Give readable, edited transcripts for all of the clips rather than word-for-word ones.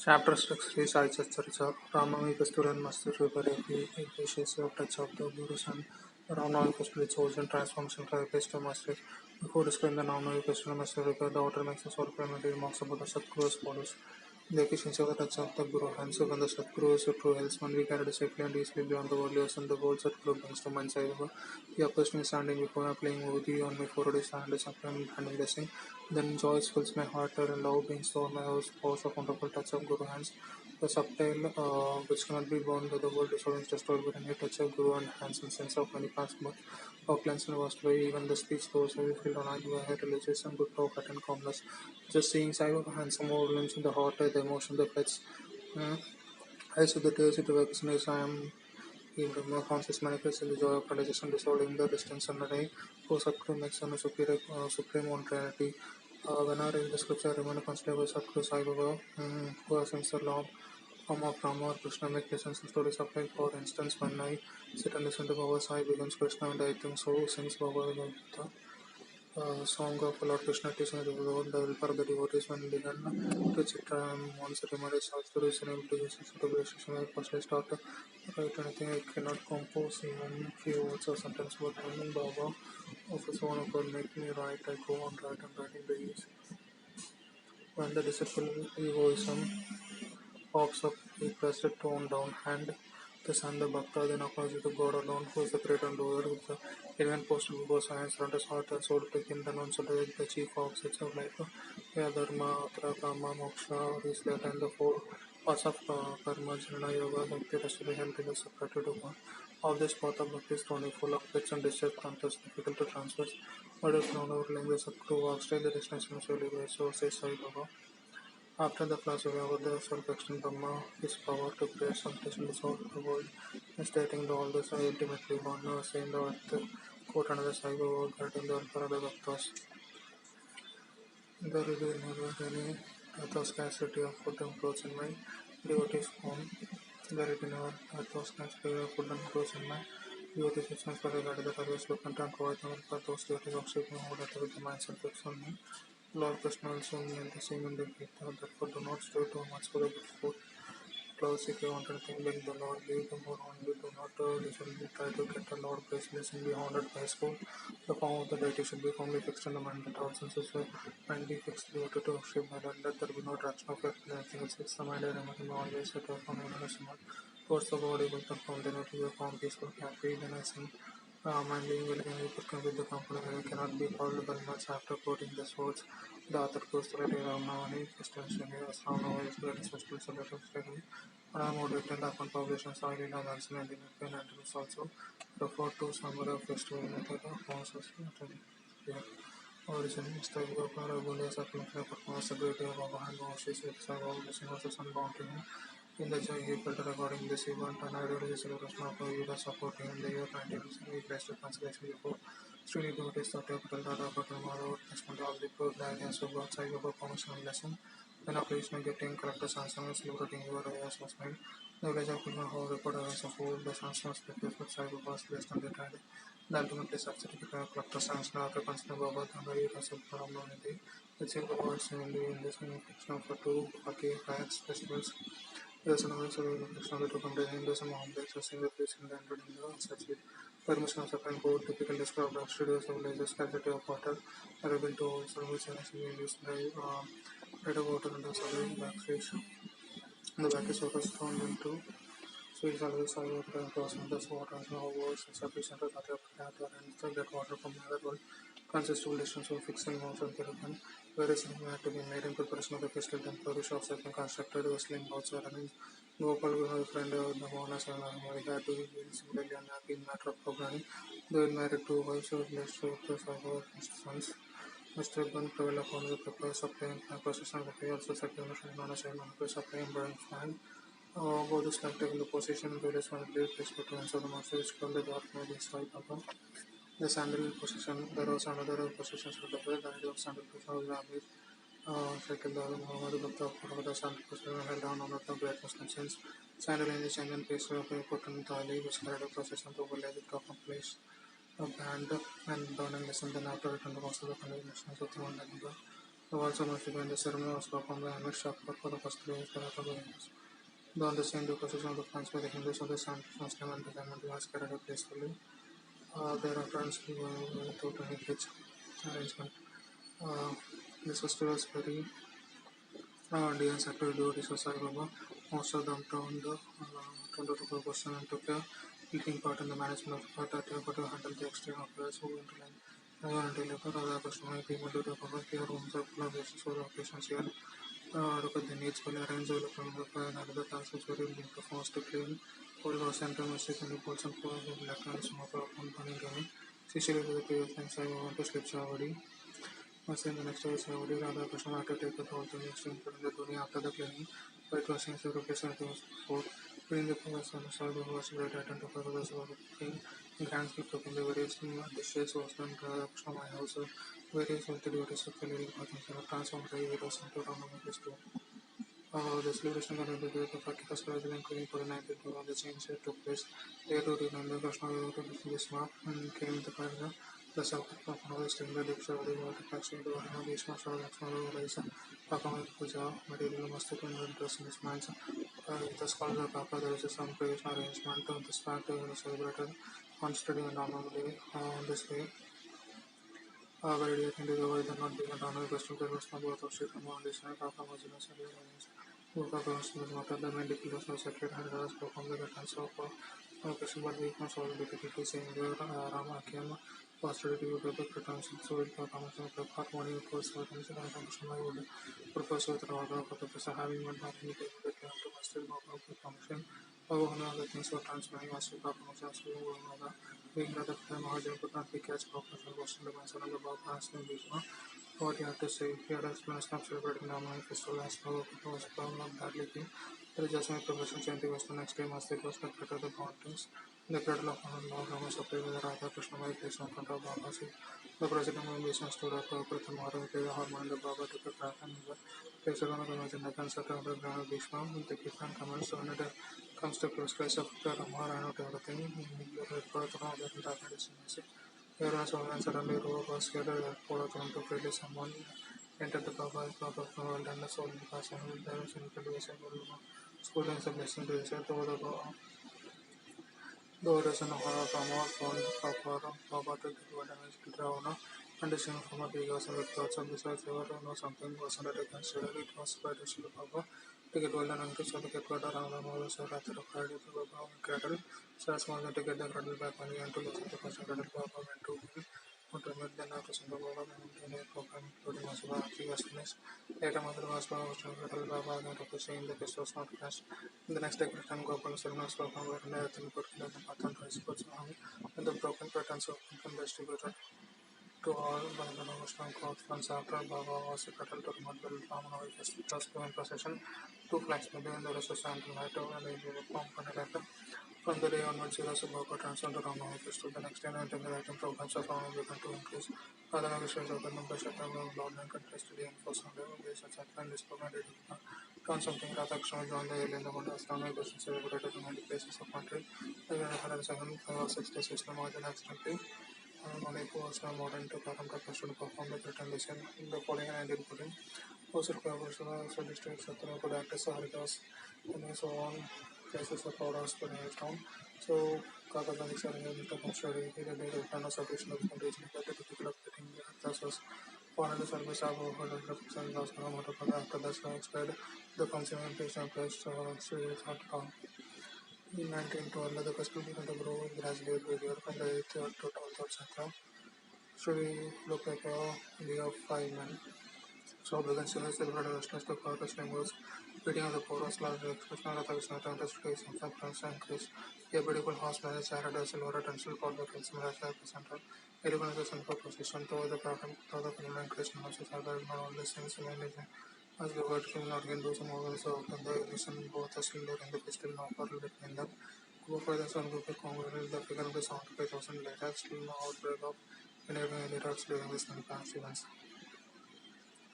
Chapter 6 recites a Charicha. Ramnavami festival and Master Viparati Iglesias of Touch of the Gurus and Ramnavami festival is chosen transformation therapist to Master. Before describing the Ramnavami festival, Master Viparati, the author makes a sort of preliminary remarks about the Sadguru as follows. The efficiency of the touch of the Guru. Hence, when the Sadguru is a true helpsman, we carry safely and easily beyond the worldly and the world Sadguru brings to mind Sai Baba. He approached me standing before me, playing Udi on my forehead, his hand is up and handing blessing. Then joy fills my heart and love being stored my house, force of wonderful touch of Guru hands. The subtle, which cannot be borne by the world, is always destroyed by the mere touch of Guru and hands and sense of many past birth. Of cleansed and washed away, even the speech those who feel on by religious and good talk and calmness. Just seeing Sai Baba handsome overwhelms in the heart, the emotion, the fits. I saw the tears it recognize I am in the more conscious manifest in the joy of realization dissolving the distance and the day who Satguru makes on a supreme one trinity. When I read the scripture, I remain considerable Satguru Sai Baba, who has the Lord form of Rama or Krishna make lessons and stories of life. For instance, when I sit and listen to Baba Sai becomes Krishna and I think so since Baba Gita. Song of Lord Krishna teaching the world, the welfare of the devotees when began to Chitra and once reminded South stories and able to use it to relationship I personally start to write anything I cannot compose even few words or sentence but when Baba offers one of God make me write I go on write and writing the ease. When the disciple egoism pops up, he pressed it tone down hand the sun, the Bhakta, then acknowledges the God alone, who is the great and doer, with the event posted before science, around his heart and soul, taking the non-subject, the chief opposites of life, Dharma, Atra, Kama, Moksha, is that and the four parts of Karma, Jnana, Yoga, Bhakti, rest of the health, is separated to one. Of this path of Bhakti is thorny, full of pits and discharge, contest, difficult to transverse, but if known overlaying the Sadguru walks, the destination of Soli, so says Sai Baba. After the philosophy of the self-extent Brahma, his power to create something dissolve the world, and stating that all this are ultimately one, saying the earth, quote another Sai Baba, guiding the welfare of the Bhaktas. There will be never any earth scarcity of food and clothes in my devotees' home. There will be never earth scarcity of food and clothes in my devotees' systems for the guide that always look and provide them for those devotees of shaping who that with the mindset fixed on me. Lord Krishna also made the same in the Gita, therefore do not stray too much for the good food. Close if you want anything big, the Lord leave the more only do not literally try to get the Lord graceless and be honored by his food. The form of the deity should be firmly fixed in the mind that all senses will mind be fixed devoted to worship by that let there be no attraction of anything else. Fix the mind and remain always set up on the mind. Towards the body will confirm then it will become peaceful, happy, then I sing. Mind being will come with the company cannot be called very much after quoting these words. The author goes to write Ramnavani, Christian as Ramnavani is greatest festival celebrated specially. And I'm more detailed upon publications, I did not mention and interviews also refer to summary of festival method of process. Origin is the Gopala Bulia supplementary performance ability of Baba and Moshes with Sava, missing also sunbound to him. In the joy he felt regarding this event, an ideology celebration of Yuda supporting in the year 1970, he placed a constellation before Srini Devotees thought capital data for tomorrow, attachment of the pro guidance of God side of a promotional lesson. When occasionally getting correct sanction celebrating your areas was made. The village of Kulma record as a whole, the sanction was prepared for Sai was based on the tide. The ultimately certificate of collector sanction after considering Baba Thangai as a Brahmanity. The chief awards in the same fiction for two Paki Kayaks festivals. There's another section of the company Hindus and Mohammedans are single place in the entered in the such with permission of Supreme Court typically described as studios of laser scarcity of water are able to also which are used by red of water and also the backstage. The back is water thrown into so it's always high water and crossing this water and now was sufficient to cut up and to get water from the other world consists of distance of fixing mounts and Tirapan, whereas it had to be made in preparation of the festival temporary shops have been constructed, whistling boats were running. Gopal Guru, friend of the Monas and had to be similarly unhappy in matter of programming. They were married to wives of blessed with the Sagar sons. Mr. Ban prevailed upon the purpose of playing process and the also second Monas and Monas of playing burning fan. Both is like taking the position of various one place to answer the master is called the dark mode is like upon the sandal position. There was another position for the bed, the idea of sandal position was Ramir. Second, the Muhammad Bhakta for the sandal position held down on the great Muslim sense. Sandal in the Chinese place of a potent Thali, which carried a procession to village to accomplish a band and burning lesson. Then after return the master of the nations of the one The also must be the ceremony was performed by Amir Shakar for the first 3 years by the Hindus. Though on the same deposition of the funds by the Hindus of the Sun, Muslim and the Government was carried out peacefully. There are friends without any hitch arrangement. Uh, this festival is very Indians active devotees of Sai Baba. Most of them turned out to person and took a leading part in the management of the party, but to handle the external affairs who went to line. Until later, other customers came into the public care rooms of collaborations for occasions here. Look at the needs for the arrange of the and other tasks which were linked to force to clean. All was central mistake and reports and for the electronics of company gaming. Especially with the previous things I want to slip Chavadi. Once in the next day, Saudi Radha Krishna had to take the whole thing extreme putting the Dunya after the cleaning. Whitewashing to represent the food. Putting the focus on the soil who was great identifier of the soul of the king. Grand people cooking the various dishes was done Radha Krishna my house. Various of the devotees of the living partners and transformed the heroes into Rama's too. The celebration continued with the Fakir Swaraj including for the 19th of the change that took place. Later to remember Krishna Bhisma and came the Karna. The South of Harvest in the Diksha of the water taxi into Varna Bhisma Swaraj Raisa Pakama Puja material must have been interest in his minds. The scholars of Papa there is some previous arrangement of this fact celebrated on study and normally on this day. Very dear Hindu Gavai did not begin to honor Western Perils from both of Sri Rama and Isna Papa Mazina Sari Ramesh. Both of us was not the main details of sacred and has performed the returns of Krishna but weak was already typically saying where Rama came was ready to give the returns and so it becomes the harmony of course certainly and Krishna would propose with the order of the person having one not any taking the claim to master of the function. One of the things were transferring was to Papa Mazina being that the Mahajan could not be catch up with the question the Mansar and the Baba asking Bhishma what he had to say. He had explanation of celebrating Rama festival as Baba was found on that leaking. The adjustment profession Chanti was the next day as it was the crater of the mountains. The cradle of Rama supplied with the Radha Krishna by place in front of Baba. The president of Bhishma stood up with the Mara with the hormone the Baba took a crack and the place of the Majanda consulted under the ground of Bhishma with the different comments on it comes to close place of the Ramara and everything. The Purathana of the medicine. Whereas when suddenly row was gathered at Purathana to freely someone entered the Baba's Baba of the world and the soul in the past and there was in the school and some blessing to reset over the though doesn't know how Rama found Baba to get what damage to Ravana. Understanding from a big house and with thoughts of besides ever know something was undertaken. So it was by the Shiva Baba to get well and to so to get what Ravana was a rather of Friday to Baba and cradle. So as more than to get the cradle back when he went to listen to the person cradle Baba went to him. Want to meet the Nakas and the Baba and the program including Masala was finished. Later Mother was Baba to cradle Baba and to saying the test was not finished. The next day, Krishna Gopal Sarnas performed were narrated in particular the Pathan Rice and the broken patterns of income distributed to all by the Namaskar God funds after Baba was settled to Madhul Ramanavi festival and procession. Two flags may be in the rest of Santa Night and the form from the day onwards, Silas Baba transferred to Ramanavi festival. The next day, night and the writing programs of Ramanavi began to increase. Other nations of the number shut down Lord and contest to the enforced on the basis of this program turn something Radhakrishna joined the alien the Mondas Ramanavi questions celebrated in many places of country. The 107 5 or 6 days is more than accidentally. Manipur was now modern to Karamka to perform the written lesson in the following and ending pudding. Also, also districts of the good actors are Haridas and so on places of orders for town. So, Kakazanics are in the construction, he did a plan of sufficient of condition, but the difficult of getting the access. One of the service of the sun was after the expired, the functional patient placed thought in 1912, the custom began to grow gradually every year from the 8th to 12th century. Should look like a day of 5 men. So began to celebrate the Western to Karkas members, beating of the Poros, large expression of the Krishna Tantas Grace and France and Chris. A beautiful horse managed Sarada Silver attention for the Prince Malaysia Center. Eleven the central position to the Pratham to the Finland Krishna Moses Sagar not all the same simulation. As the word came not again do some organs of the listen both the silver and the pistol now for between them. Go for the sun group of Congress, the figure of the sound 5,000 later, still no outbreak of enabling lyrics during this past events.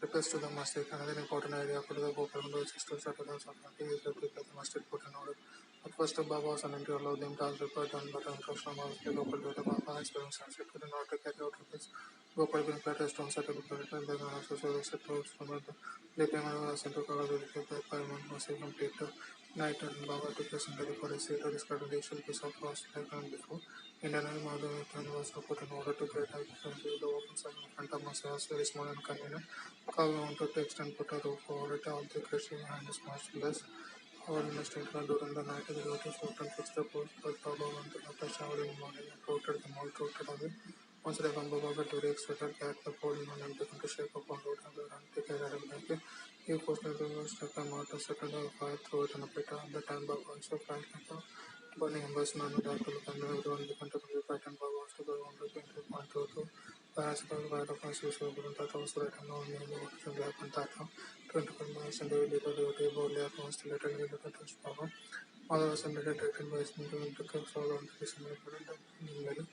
Repairs to the masjid. Another important area for the Gopalgunda sisters at the Safari is to prepare the masjid put in order. At first, the Baba was unable to allow them to repair done, but instruction was the local to the Baba has been sunset in order to carry out repairs. Gopal being better stone set up and then also service approach from the payment was sent to Kala by was a complete night and Baba took the center for a seat to discard the issue piece of lost like and before. Indian and Mother was put in order to create the open side in front of Masa was very small and convenient. Carl wanted to extend put a roof over it, all the Christian behind his master less. Our instinct during the night, the daughters often fixed the post, but Baba wanted to shower in the morning and routed the mall routed away. Once the Baba got very excited, that the pole in and began to shake up on road and the run take care of the he posted the stuck a motor second or fire through it and a bit at the time Baba also flying like a burning embers, none of that to look and everyone began to be frightened. Baba was to go on to 20.22. Bicycle ride of my social group that was right and on the waters and lap and that 25 miles and daily little duty boldly at once to let it get touch power. Mother was under taken by some to cook all on the December in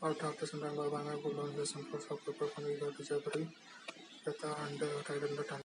out after some time Baba and I could learn lesson for some people from the jeopardy. Yata and tied in the time.